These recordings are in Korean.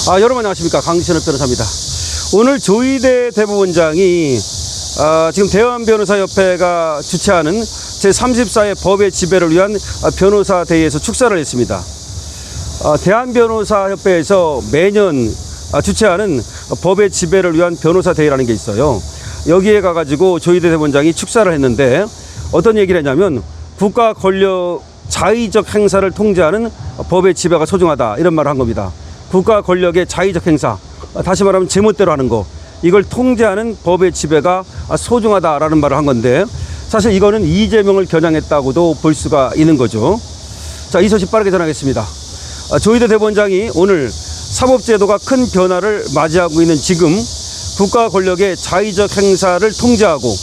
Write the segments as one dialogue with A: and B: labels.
A: 여러분 안녕하십니까, 강신업 변호사입니다. 오늘 조희대 대법원장이 지금 대한변호사협회가 주최하는 제34회 법의 지배를 위한 변호사 대회에서 축사를 했습니다. 대한변호사협회에서 매년 주최하는 법의 지배를 위한 변호사 대회라는 게 있어요. 여기에 가가지고 조희대 대법원장이 축사를 했는데 어떤 얘기를 했냐면, 국가 권력 자의적 행사를 통제하는 법의 지배가 소중하다, 이런 말을 한 겁니다. 국가 권력의 자의적 행사, 다시 말하면 제멋대로 하는 거, 이걸 통제하는 법의 지배가 소중하다라는 말을 한 건데, 사실 이거는 이재명을 겨냥했다고도 볼 수가 있는 거죠. 자, 이 소식 빠르게 전하겠습니다. 조희대 대법원장이 오늘 사법제도가 큰 변화를 맞이하고 있는 지금 국가 권력의 자의적 행사를 통제하고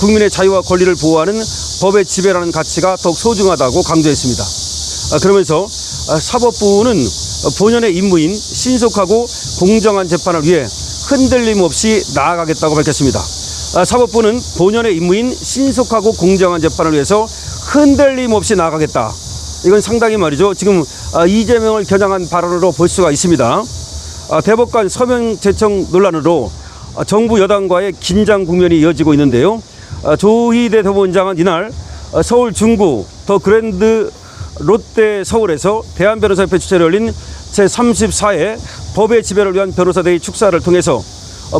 A: 국민의 자유와 권리를 보호하는 법의 지배라는 가치가 더욱 소중하다고 강조했습니다. 그러면서 사법부는 본연의 임무인 신속하고 공정한 재판을 위해 흔들림 없이 나아가겠다고 밝혔습니다. 사법부는 본연의 임무인 신속하고 공정한 재판을 위해서 흔들림 없이 나아가겠다. 이건 상당히 말이죠, 지금 이재명을 겨냥한 발언으로 볼 수가 있습니다. 대법관 서명 제청 논란으로 정부 여당과의 긴장 국면이 이어지고 있는데요. 조희대 대법원장은 이날 서울 중구 더 그랜드 롯데 서울에서 대한변호사협회 주최로 열린 제34회 법의 지배를 위한 변호사대회 축사를 통해서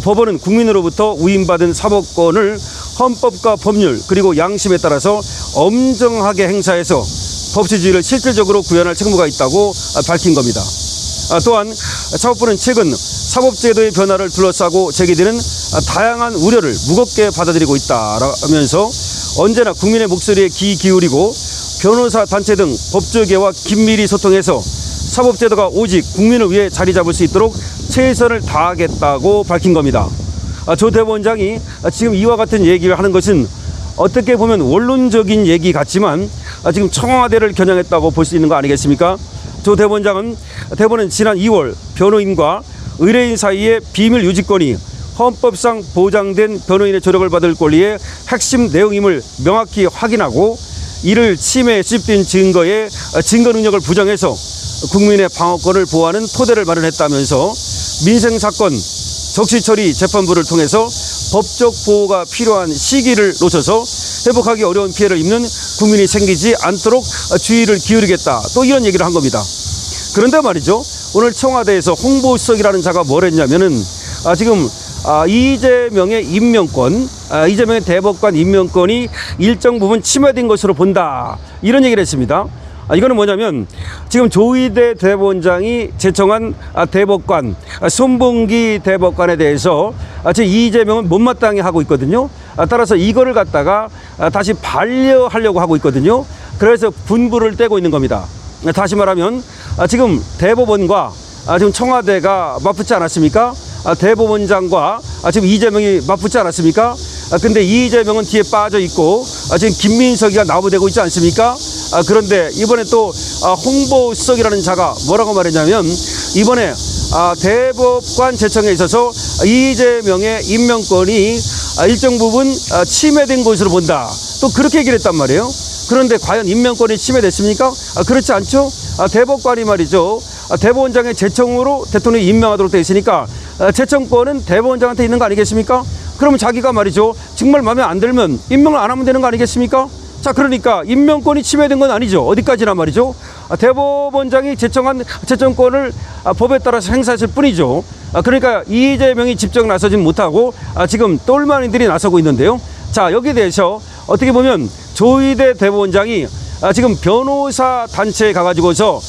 A: 법원은 국민으로부터 위임받은 사법권을 헌법과 법률 그리고 양심에 따라서 엄정하게 행사해서 법치주의를 실질적으로 구현할 책무가 있다고 밝힌 겁니다. 또한 사법부는 최근 사법제도의 변화를 둘러싸고 제기되는 다양한 우려를 무겁게 받아들이고 있다라면서 언제나 국민의 목소리에 귀 기울이고 변호사 단체 등 법조계와 긴밀히 소통해서 사법제도가 오직 국민을 위해 자리 잡을 수 있도록 최선을 다하겠다고 밝힌 겁니다. 조 대법원장이 지금 이와 같은 얘기를 하는 것은 어떻게 보면 원론적인 얘기 같지만 지금 청와대를 겨냥했다고 볼 수 있는 거 아니겠습니까? 조 대법원장은 대법원은 지난 2월 변호인과 의뢰인 사이의 비밀 유지권이 헌법상 보장된 변호인의 조력을 받을 권리의 핵심 내용임을 명확히 확인하고 이를 침해에 수집된 증거의 증거 능력을 부정해서 국민의 방어권을 보호하는 토대를 마련했다면서 민생사건 적시처리 재판부를 통해서 법적 보호가 필요한 시기를 놓쳐서 회복하기 어려운 피해를 입는 국민이 생기지 않도록 주의를 기울이겠다, 또 이런 얘기를 한 겁니다. 그런데 말이죠, 오늘 청와대에서 홍보수석이라는 자가 뭘 했냐면은 지금 이재명의 임명권, 이재명의 대법관 임명권이 일정 부분 침해된 것으로 본다, 이런 얘기를 했습니다. 이거는 뭐냐면 지금 조희대 대법원장이 제청한 대법관 손봉기 대법관에 대해서 지금 이재명은 못마땅해 하고 있거든요. 따라서 이거를 갖다가 다시 반려하려고 하고 있거든요. 그래서 분부를 떼고 있는 겁니다. 다시 말하면 지금 대법원과 지금 청와대가 맞붙지 않았습니까? 대법원장과 지금 이재명이 맞붙지 않았습니까? 근데 이재명은 뒤에 빠져 있고 지금 김민석이가 나부되고 있지 않습니까? 그런데 이번에 또 홍보수석이라는 자가 뭐라고 말했냐면, 이번에 대법관 제청에 있어서 이재명의 임명권이 일정 부분 침해된 것으로 본다, 또 그렇게 얘기를 했단 말이에요. 그런데 과연 임명권이 침해됐습니까? 그렇지 않죠? 대법관이 말이죠, 대법원장의 제청으로 대통령이 임명하도록 되어 있으니까 제청권은 대법원장한테 있는 거 아니겠습니까? 그러면 자기가 말이죠, 정말 마음에 안 들면 임명을 안 하면 되는 거 아니겠습니까? 자, 그러니까 임명권이 침해된 건 아니죠. 어디까지나 말이죠, 대법원장이 제청한 제청권을 법에 따라서 행사했을 뿐이죠. 그러니까 이재명이 직접 나서진 못하고 지금 똘마니들이 나서고 있는데요. 자, 여기에 대해서 어떻게 보면 조희대 대법원장이 지금 변호사 단체에 가가지고서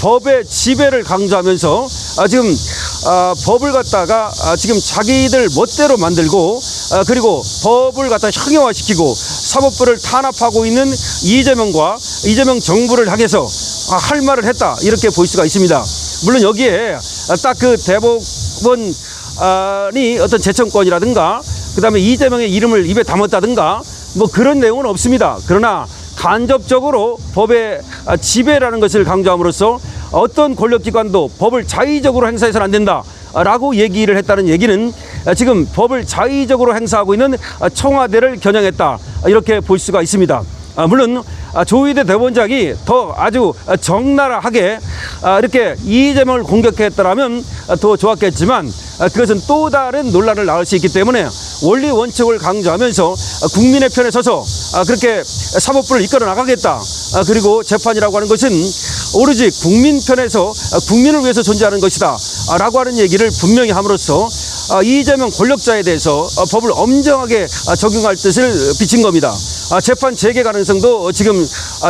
A: 법의 지배를 강조하면서 지금 법을 갖다가 지금 자기들 멋대로 만들고 그리고 법을 갖다 형용화시키고 사법부를 탄압하고 있는 이재명과 이재명 정부를 향해서 할 말을 했다, 이렇게 볼 수가 있습니다. 물론 여기에 딱 그 대법원이 어떤 제청권이라든가 그 다음에 이재명의 이름을 입에 담았다든가 뭐 그런 내용은 없습니다. 그러나 간접적으로 법의 지배라는 것을 강조함으로써 어떤 권력기관도 법을 자의적으로 행사해서는 안 된다 라고 얘기를 했다는 얘기는 지금 법을 자의적으로 행사하고 있는 청와대를 겨냥했다, 이렇게 볼 수가 있습니다. 물론 조희대 대법원장이 더 아주 적나라하게 이렇게 이재명을 공격했더라면 더 좋았겠지만 그것은 또 다른 논란을 낳을 수 있기 때문에 원리 원칙을 강조하면서 국민의 편에 서서 그렇게 사법부를 이끌어 나가겠다. 그리고 재판이라고 하는 것은 오로지 국민 편에서 국민을 위해서 존재하는 것이다 라고 하는 얘기를 분명히 함으로써 이재명 권력자에 대해서 법을 엄정하게 적용할 뜻을 비친 겁니다. 재판 재개 가능성도 지금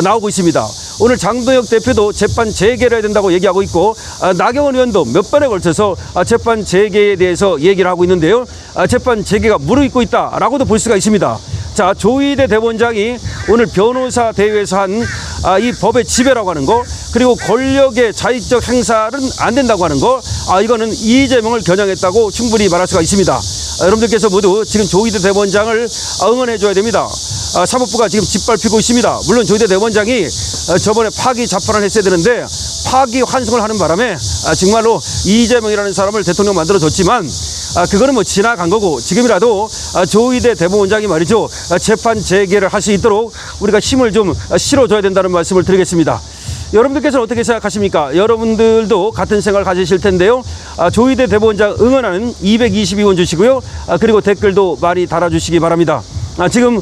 A: 나오고 있습니다. 오늘 장동혁 대표도 재판 재개를 해야 된다고 얘기하고 있고 나경원 의원도 몇 번에 걸쳐서 재판 재개에 대해서 얘기를 하고 있는데요. 재판 재개가 무르익고 있다라고도 볼 수가 있습니다. 자, 조희대 대법원장이 오늘 변호사 대회에서 한 이 법의 지배라고 하는 거, 그리고 권력의 자의적 행사는 안 된다고 하는 거, 이거는 이재명을 겨냥했다고 충분히 말할 수가 있습니다. 여러분들께서 모두 지금 조희대 대법원장을 응원해 줘야 됩니다. 사법부가 지금 짓밟히고 있습니다. 물론 조희대 대법원장이 저번에 파기 자판을 했어야 되는데 파기 환송을 하는 바람에 정말로 이재명이라는 사람을 대통령 만들어줬지만 그거는 뭐 지나간 거고, 지금이라도 조희대 대법원장이 말이죠, 재판 재개를 할 수 있도록 우리가 힘을 좀 실어줘야 된다는 말씀을 드리겠습니다. 여러분들께서는 어떻게 생각하십니까? 여러분들도 같은 생각을 가지실 텐데요. 조희대 대법원장 응원하는 222원 주시고요. 그리고 댓글도 많이 달아주시기 바랍니다. 지금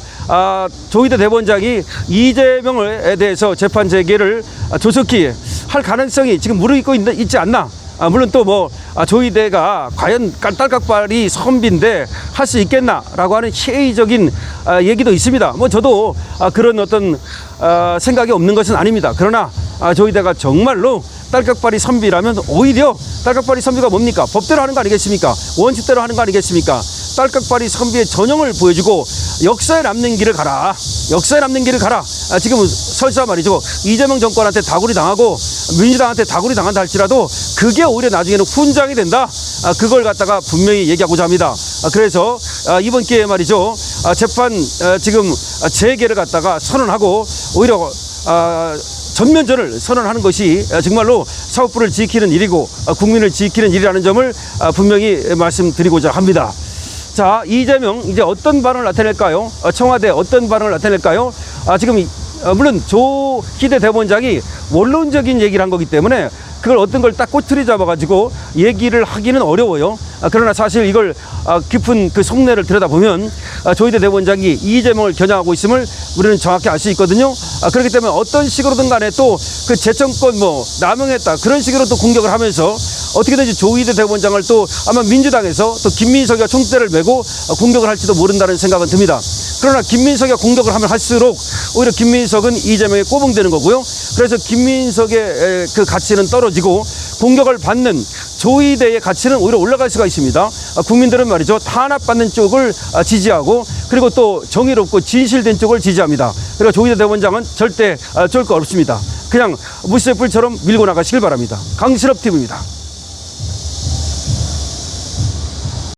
A: 조희대 대법원장이 이재명에 대해서 재판 재개를 조속히 할 가능성이 지금 무르익고 있지 않나? 물론 또 뭐 조희대가 과연 딸깍발이 선비인데 할 수 있겠나라고 하는 회의적인 얘기도 있습니다. 뭐 저도 그런 어떤 생각이 없는 것은 아닙니다. 그러나 조희대가 정말로 딸깍발이 선비라면 오히려 딸깍발이 선비가 뭡니까? 법대로 하는 거 아니겠습니까? 원칙대로 하는 거 아니겠습니까? 딸깍발이 선비의 전형을 보여주고 역사에 남는 길을 가라. 역사에 남는 길을 가라. 지금 설사 말이죠, 이재명 정권한테 다구리 당하고 민주당한테 다구리 당한다 할지라도 그게 오히려 나중에는 훈장이 된다. 그걸 갖다가 분명히 얘기하고자 합니다. 그래서 이번 기회에 말이죠, 재판 지금 재개를 갖다가 선언하고 오히려 전면전을 선언하는 것이 정말로 사법부를 지키는 일이고 국민을 지키는 일이라는 점을 분명히 말씀드리고자 합니다. 자, 이재명 이제 어떤 반응을 나타낼까요? 청와대 어떤 반응을 나타낼까요? 지금 물론 조희대 대법원장이 원론적인 얘기를 한 거기 때문에 그걸 어떤 걸 딱 꼬투리 잡아가지고 얘기를 하기는 어려워요. 그러나 사실 이걸 깊은 그 속내를 들여다보면 조희대 대법원장이 이재명을 겨냥하고 있음을 우리는 정확히 알 수 있거든요. 그렇기 때문에 어떤 식으로든 간에 또 그 재청권 뭐 남용했다 그런 식으로 또 공격을 하면서 어떻게든지 조희대 대법원장을 또 아마 민주당에서 또 김민석이가 총대를 메고 공격을 할지도 모른다는 생각은 듭니다. 그러나 김민석이가 공격을 하면 할수록 오히려 김민석은 이재명에 꼬봉되는 거고요. 그래서 김민석의 그 가치는 떨어지고 공격을 받는 조희대의 가치는 오히려 올라갈 수가 있습니다. 국민들은 말이죠, 탄압받는 쪽을 지지하고 그리고 또 정의롭고 진실된 쪽을 지지합니다. 그리고 조희대 대법원장은 절대 쫄 거 없습니다. 그냥 무쇠불처럼 밀고 나가시길 바랍니다. 강신업 TV입니다.